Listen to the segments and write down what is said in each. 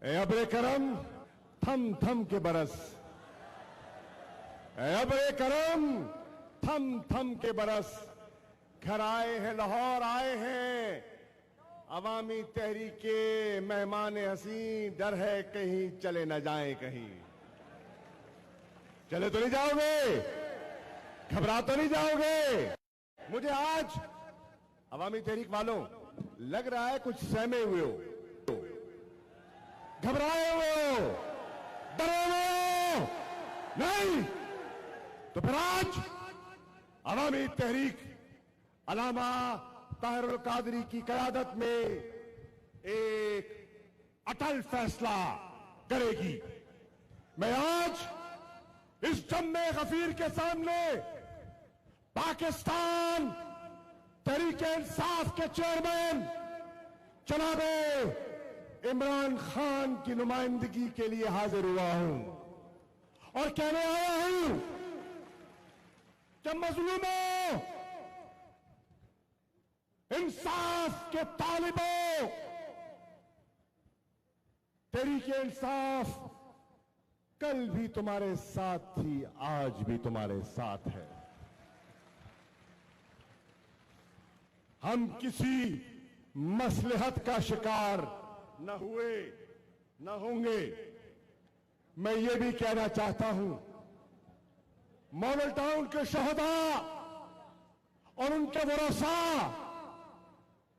ए अब्रे करम थम थम के बरस, ए अब्रे करम थम थम के बरस। घर आए हैं लाहौर आए हैं अवामी तहरीक के मेहमान हसी, डर है कहीं चले न जाएं कहीं। चले तो नहीं जाओगे, घबरा तो नहीं जाओगे। मुझे आज अवामी तहरीक वालों लग रहा है कुछ सहमे हुए हो, घबराए हुए हो, डरे हुए हो। नहीं तो फिर आज अवामी तहरीक अल्लामा ताहिरुल कादरी की क़यादत में एक अटल फैसला करेगी। मैं आज इस जम्मे गफीर के सामने पाकिस्तान तहरीक-ए-इंसाफ के चेयरमैन जनाबे इमरान खान की नुमाइंदगी के लिए हाजिर हुआ हूं और कहने आया हूं कि मजलूमों, इंसाफ के तालिबों, तहरीक-ए-इंसाफ कल भी तुम्हारे साथ थी, आज भी तुम्हारे साथ है। हम किसी मसलहत का शिकार न हुए न होंगे। मैं ये भी कहना चाहता हूं, मॉडल टाउन के शहदा और उनके वरसा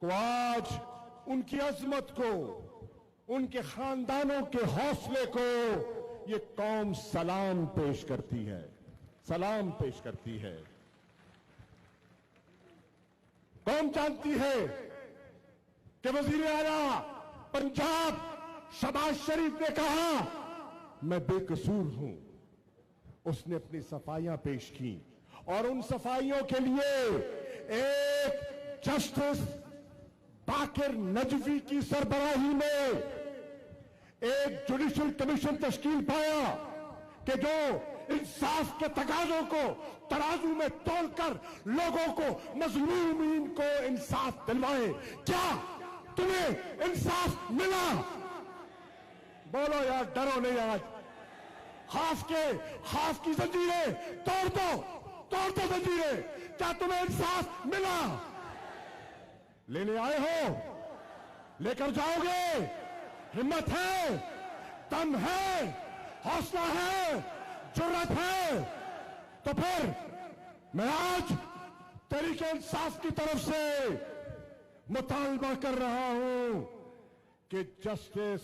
को आज उनकी अजमत को, उनके खानदानों के हौसले को ये कौम सलाम पेश करती है, सलाम पेश करती है। कौम जानती है कि वजीर आला पंजाब शहबाज शरीफ ने कहा मैं बेकसूर हूं। उसने अपनी सफाइयां पेश की और उन सफाइयों के लिए एक जस्टिस बाकिर नजवी की सरबराही में एक जुडिशल कमीशन तश्कील पाया कि जो इंसाफ के तकाजों को तराजू में तोलकर लोगों को, मजलूमीन को इंसाफ दिलवाए। क्या तुम्हें इंसाफ मिला? बोलो यार, डरो नहीं। आज खौफ की जंजीरें तोड़ दो जंजीरें। क्या तुम्हें इंसाफ मिला? लेने आए हो, लेकर जाओगे। हिम्मत है, दम है, हौसला है, जुर्रत है तो फिर मैं आज तहरीक-ए-इंसाफ की तरफ से मुतालबा कर रहा हूं कि जस्टिस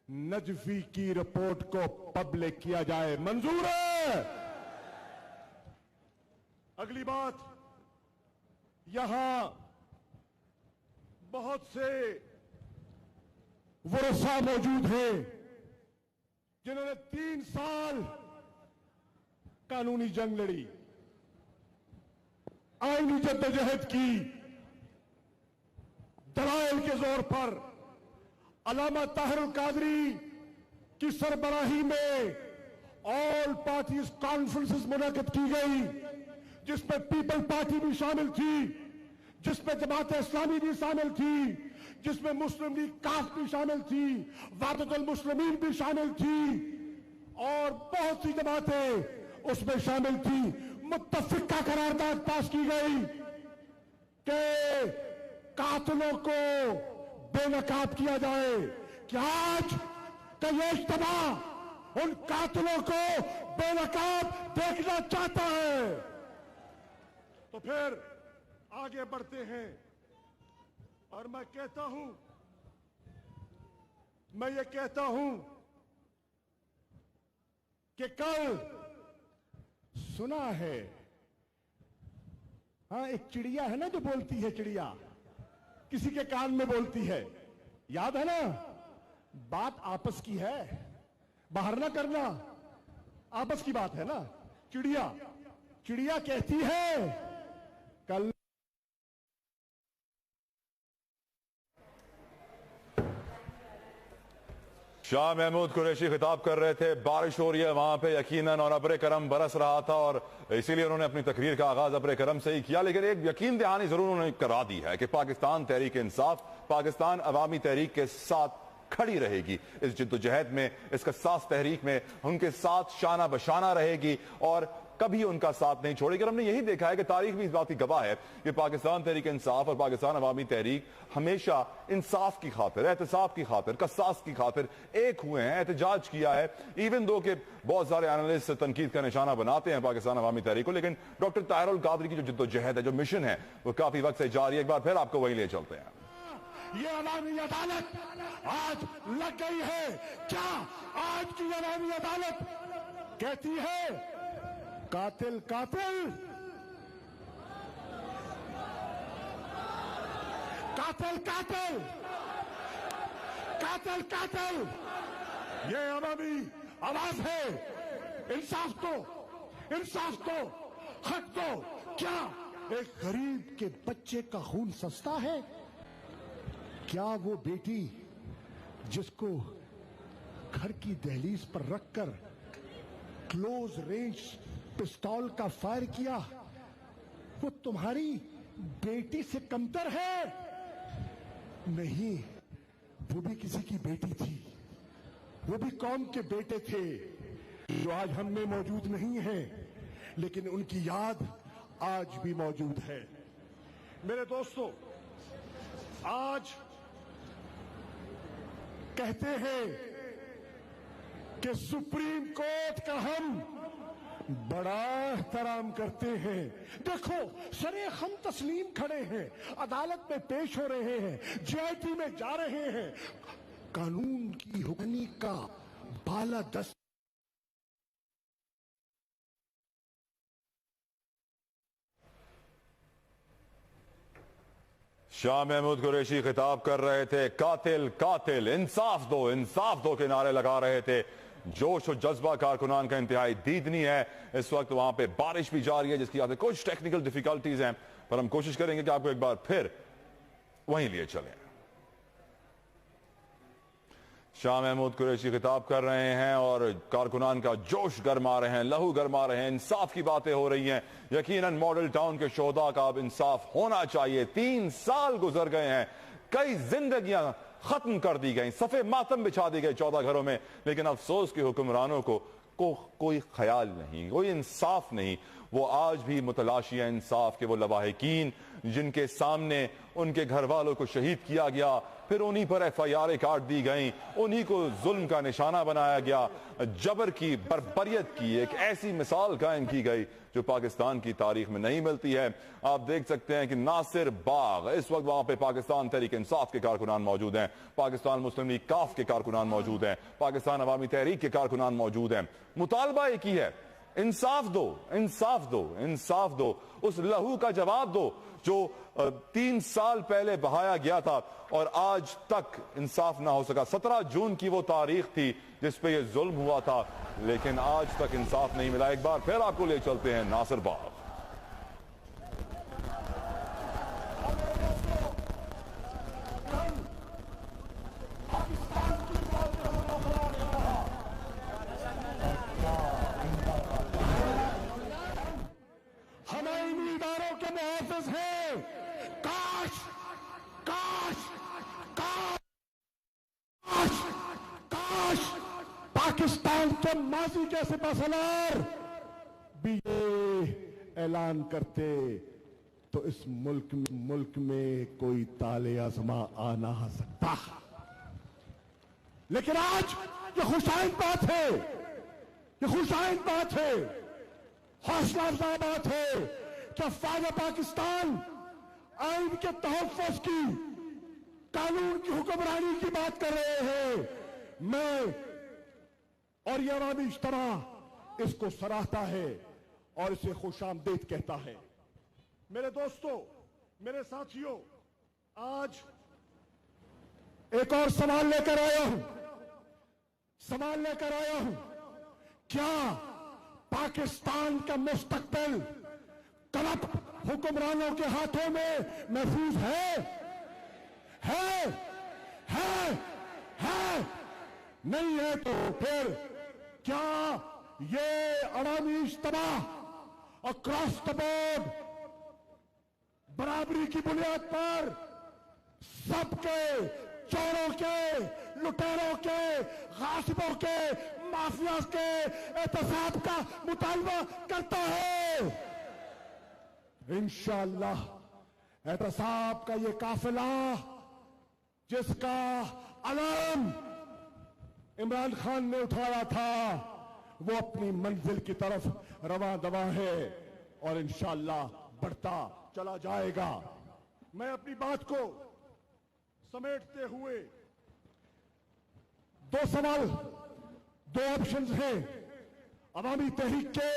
नजफी की रिपोर्ट को पब्लिक किया जाए। मंजूर है? अगली बात, यहां बहुत से वरसा मौजूद हैं जिन्होंने 3 साल कानूनी जंग लड़ी, आईनी जद्दोजहद की, दलाइल के जोर पर अल्लामा ताहिरुल कादरी की सरबराही में ऑल पार्टीज कॉन्फ्रेंसेस मुनक़िद की गई, जिसमें पीपल पार्टी भी शामिल थी, जिसमें जमात इस्लामी भी शामिल थी, जिसमें मुस्लिम लीग काफ भी शामिल थी, वाहदतुल मुस्लिमीन भी शामिल थी और बहुत सी जमातें उसमें शामिल थी। मुत्तफिका करारदाद पास की गई कि कातिलों को बेनकाब किया जाए। कि आज का ये इज्तिमा उन कातिलों को बेनकाब देखना चाहता है। तो फिर आगे बढ़ते हैं और मैं ये कहता हूं कि कल सुना है, हाँ, एक चिड़िया है ना जो बोलती है, चिड़िया किसी के कान में बोलती है, याद है ना? बात आपस की है, बाहर ना करना, आपस की बात है ना। चिड़िया कहती है कल शाह महमूद कुरैशी खिताब कर रहे थे। बारिश हो रही है वहां पे यकीनन और अब्रे करम बरस रहा था और इसीलिए उन्होंने अपनी तकरीर का आगाज अब्रे करम से ही किया। लेकिन एक यकीन दहानी जरूर उन्होंने करा दी है कि पाकिस्तान तहरीक इंसाफ, पाकिस्तान अवामी तहरीक के साथ खड़ी रहेगी इस जिद्दोजहद में, इस कसास तहरीक में उनके साथ शाना बशाना रहेगी और कभी उनका साथ नहीं छोड़ेगी। और हमने यही देखा है कि तारीख भी इस बात की गवाह है कि पाकिस्तान तहरीक इंसाफ और पाकिस्तान अवामी तहरीक हमेशा इंसाफ की खातिर, एहतसाब की खातिर, कसास की खातिर एक हुए हैं, एहतजाज किया है। इवन दो के बहुत सारे एनालिस्ट तनकीद का निशाना बनाते हैं पाकिस्तान अवामी तहरीक को, लेकिन डॉक्टर ताहिरुल कादरी की जो जिद्दोजहद है, जो मिशन है, वो काफी वक्त से जारी है। एक बार फिर आपको वही ले चलते हैं। ये अवामी अदालत आज लग गई है क्या? आज की अवामी अदालत कहती है कातिल कातिल, कातिल कातिल, कातिल कातिल। ये अवामी आवाज है। इंसाफ दो, इंसाफ दो, हक दो। क्या एक गरीब के बच्चे का खून सस्ता है? क्या वो बेटी जिसको घर की दहलीज पर रखकर क्लोज रेंज पिस्तौल का फायर किया, वो तुम्हारी बेटी से कमतर है? नहीं, वो भी किसी की बेटी थी, वो भी कौम के बेटे थे जो आज हम में मौजूद नहीं है, लेकिन उनकी याद आज भी मौजूद है। मेरे दोस्तों, आज कहते हैं कि सुप्रीम कोर्ट का हम बड़ा एहतराम करते हैं। देखो, सरे हम तस्लीम खड़े हैं, अदालत में पेश हो रहे हैं, जेआईटी में जा रहे हैं, कानून की हुक्मरानी का बालादस्त शाह महमूद कुरैशी खिताब कर रहे थे, कातिल कातिल, इंसाफ दो के नारे लगा रहे थे। जोश और जज्बा कारकुनान का इंतहाई दीदनी है। इस वक्त वहां पे बारिश भी जारी है जिसकी वजह से कुछ टेक्निकल डिफिकल्टीज हैं, पर हम कोशिश करेंगे कि आपको एक बार फिर वहीं लिए चलें। शाह महमूद कुरैशी खिताब कर रहे हैं और कारकुनान का जोश गरमा रहे हैं, लहू गरमा रहे हैं, इंसाफ की बातें हो रही हैं। यकीनन मॉडल टाउन के शोहदा का अब इंसाफ होना चाहिए। 3 साल गुजर गए हैं, कई जिंदगियां खत्म कर दी गई, सफे मातम बिछा दी गई 14 घरों में, लेकिन अफसोस के हुक्मरानों को कोई ख्याल नहीं, कोई इंसाफ नहीं। वो आज भी मुतलाशी है इंसाफ के। वो लवाहिकीन जिनके सामने उनके घर वालों को शहीद किया गया, फिर उन्हीं पर FIR काट दी गई, उन्हीं को जुल्म का निशाना बनाया गया, जबर की, बर्बरियत की एक ऐसी मिसाल कायम की गई जो पाकिस्तान की तारीख में नहीं मिलती है। आप देख सकते हैं कि नासिर बाग, इस वक्त वहां पे पाकिस्तान तहरीक इंसाफ के कारकुनान मौजूद हैं, पाकिस्तान मुस्लिम लीग काफ के कारकुनान मौजूद हैं, पाकिस्तान अवामी तहरीक के कारकुनान मौजूद हैं। मुतालबा एक ही है, इंसाफ दो, इंसाफ दो, इंसाफ दो। उस लहू का जवाब दो जो 3 साल पहले बहाया गया था और आज तक इंसाफ ना हो सका। 17 जून की वो तारीख थी जिस पे ये जुल्म हुआ था, लेकिन आज तक इंसाफ नहीं मिला। एक बार फिर आपको ले चलते हैं नासिर बाग। हमारे उम्मीदवारों के मुहाफिज हैं। काश काश काश काश पाकिस्तान के माजी के सिपहसालार भी ये ऐलान करते तो इस मुल्क में कोई ताले आजमा आ ना सकता। लेकिन आज ये खुशाइन बात है, ये खुशाइन बात है, हौसला अफजा बात है कि अफवाज पाकिस्तान आइन के तहफ़्फ़ुज़ की, कानून की हुक्मरानी की बात कर रहे हैं। मैं और ये अवामी इज्तिमा इसको सराहता है और इसे खुशामदीद कहता है। मेरे दोस्तों, मेरे साथियों, आज एक और सवाल लेकर आया हूं, सवाल लेकर आया हूं। क्या पाकिस्तान का मुस्तकबिल करप्ट हुक्मरानों के हाथों में महफूज है? नहीं है तो फिर क्या ये अवामी इज्तिमा अक्रॉस द बोर्ड बराबरी की बुनियाद पर सबके चोरों के, लुटेरों के, गासिबों के, माफिया के एहतसाब का मुतालबा करता है। इंशाअल्लाह एहतसाब का ये काफिला जिसका अलार्म इमरान खान ने उठाया था वो अपनी मंजिल की तरफ रवां दवा है और इंशाअल्लाह बढ़ता चला जाएगा। मैं अपनी बात को समेटते हुए दो सवाल, दो ऑप्शंस हैं अवामी तहरीक के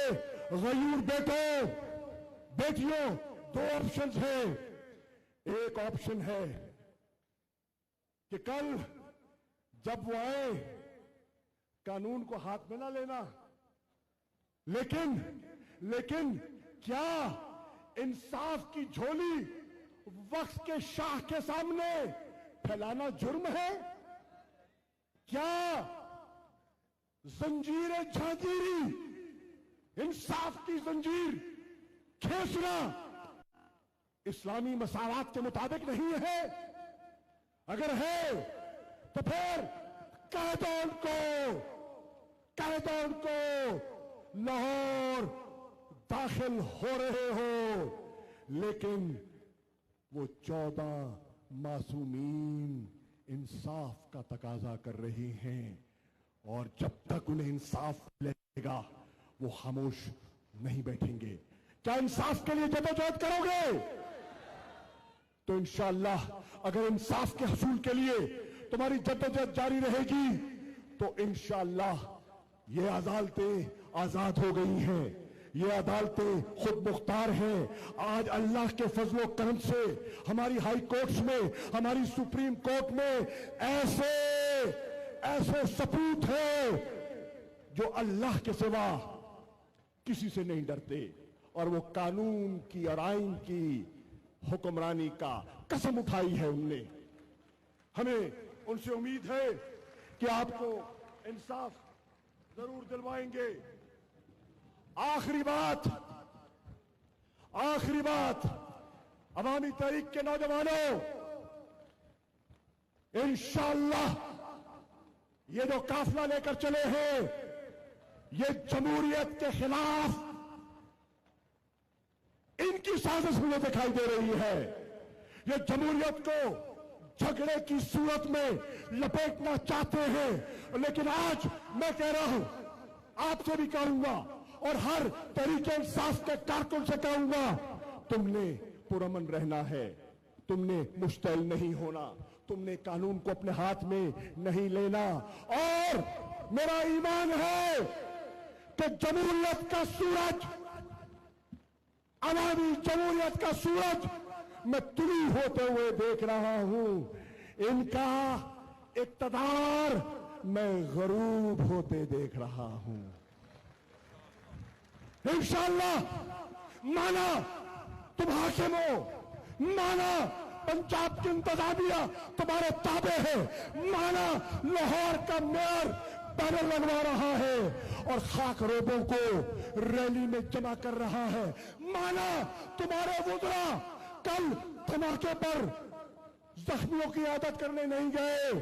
गयूर बेटों बेटियों, दो ऑप्शंस हैं। एक ऑप्शन है कि कल जब वो आए कानून को हाथ में ना लेना, लेकिन क्या इंसाफ की झोली वक्त के शाह के सामने फैलाना जुर्म है? क्या जंजीरें झांझीरी इंसाफ की जंजीर खींचना इस्लामी मसावात के मुताबिक नहीं है? अगर है तो फिर कह दो उनको लाहौर दाखिल हो रहे हो, लेकिन वो 14 मासूमीन इंसाफ का तकाजा कर रही हैं और जब तक उन्हें इंसाफ मिलेगा वो खामोश नहीं बैठेंगे। क्या इंसाफ के लिए जदोजहद करोगे? तो इंशाअल्लाह अगर इंसाफ के हसूल के लिए तुम्हारी जद्दोजहद जारी रहेगी तो इंशाअल्लाह ये अदालतें आजाद हो गई हैं, ये अदालतें खुद मुख्तार हैं। आज अल्लाह के फजलो करम से हमारी हाई कोर्ट्स में, हमारी सुप्रीम कोर्ट में ऐसे सपूत हैं जो अल्लाह के सिवा किसी से नहीं डरते और वो कानून की और आइन की हुक्मरानी का कसम उठाई है उनने। हमें उनसे उम्मीद है कि आपको इंसाफ जरूर दिलवाएंगे। आखिरी बात अवामी तहरीक के नौजवानों, इंशाअल्लाह ये जो काफिला लेकर चले हैं ये जमहूरियत के खिलाफ इनकी साजिश मुझे दिखाई दे रही है। ये जमहूरियत को झगड़े की सूरत में लपेटना चाहते हैं, लेकिन आज मैं कह रहा हूं, आपसे भी कहूंगा और हर तरीके इंसाफ के कारकुन से कहूंगा, तुमने पुरअमन रहना है, तुमने मुश्तैल नहीं होना, तुमने कानून को अपने हाथ में नहीं लेना। और मेरा ईमान है कि जमहूरियत का सूरज, अवामी जमहूरियत का सूरज मैं तुलू होते हुए देख रहा हूं, इनका इक़्तिदार मैं गरूब होते देख रहा हूं। इंशाअल्लाह माना तुम हाकिम हो, माना पंजाब की इंतजामिया तुम्हारे ताबे है, माना लाहौर का मेयर बैनर लगवा रहा है और खाक रोबों को रैली में जमा कर रहा है, माना तुम्हारे वुज़रा कल धमाके पर जख्मियों की आदत करने नहीं गए,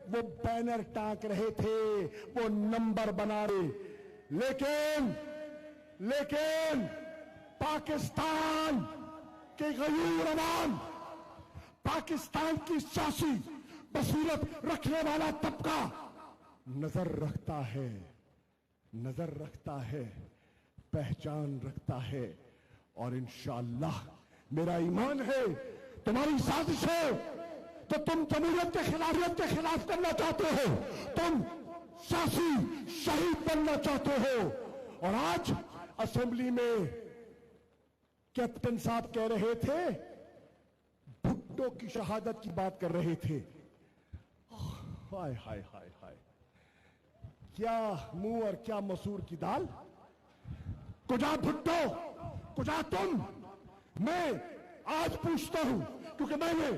वो बैनर टांक रहे थे, वो नंबर बना रहे, लेकिन पाकिस्तान के गयूर अवाम, पाकिस्तान की सियासी बसीरत रखने वाला तबका नजर रखता है, पहचान रखता है। और इंशाअल्लाह मेरा ईमान है तुम्हारी साजिश है तो तुम जमहूरियत के खिलाफ करना चाहते हो, तुम सियासी शहीद बनना चाहते हो। और आज असेंबली में कैप्टन साहब कह रहे थे, भुट्टो की शहादत की बात कर रहे थे। हाय हाय हाय हाय, क्या मुंह और क्या मसूर की दाल। कुजा भुट्टो, कुजा तुम। मैं आज पूछता हूं क्योंकि मैंने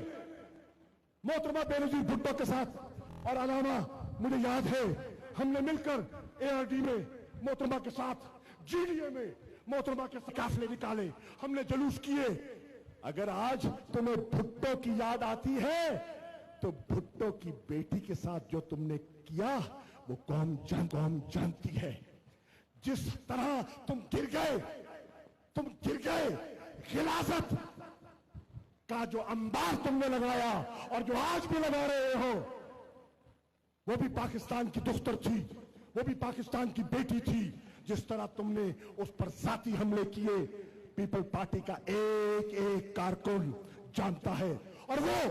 मोहतरमा बेनजीर भुट्टो के साथ और अलावा मुझे याद है हमने मिलकर एआरडी में मोहतरमा के साथ, जीडीए में मोहतरमा के काफिले निकाले, हमने जुलूस किए। अगर आज तुम्हें भुट्टो की याद आती है तो भुट्टो की बेटी के साथ जो तुमने किया वो कौम जानती है। जिस तरह तुम गिर गए गिलाजत का जो अंबार तुमने लगाया और जो आज भी लगा रहे हो, वो भी पाकिस्तान की दुख्तर थी, वो भी पाकिस्तान की बेटी थी। जिस तरह तुमने उस पर जाती हमले किए, पीपल पार्टी का एक एक कारकुन जानता है। और वो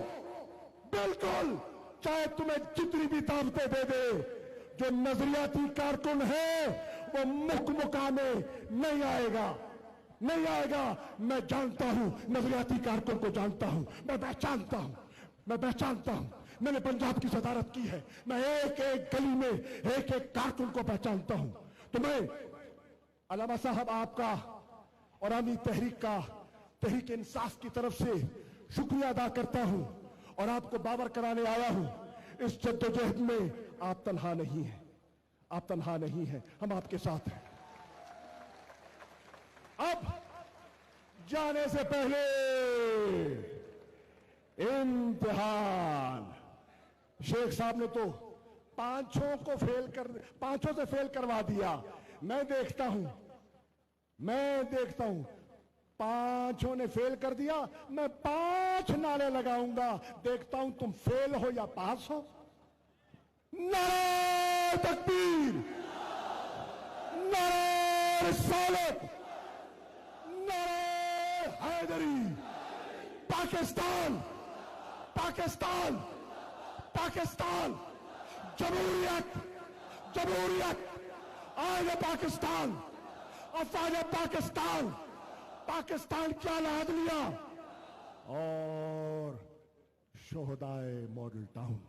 बिल्कुल चाहे तुम्हें जितनी भी ताकतें दे दे, जो नजरियाती कारकुन है वो मुकाने नहीं आएगा। मैं जानता हूं, नजरियाती कारकुन को जानता हूं, मैं पहचानता हूं। मैंने पंजाब की सदारत की है, मैं एक एक गली में एक एक कारकुन को पहचानता हूं। तो मैं अलामा साहब आपका और आमी तहरीक इंसाफ की तरफ से शुक्रिया अदा करता हूं और आपको बावर कराने आया हूं, इस जद्दोजहद में आप तन्हा नहीं हैं, हम आपके साथ हैं। अब जाने से पहले इम्तिहान, शेख साहब ने तो पांचों से फेल करवा दिया। मैं देखता हूं पांचों ने फेल कर दिया, मैं 5 नारे लगाऊंगा, देखता हूं तुम फेल हो या पास हो। नारे तकबीर, नारे रिसालत, नारे हैदरी। पाकिस्तान, जमहूरियत, आज पाकिस्तान, अफवाज पाकिस्तान क्या लाद लिया और शोहदाए मॉडल टाउन।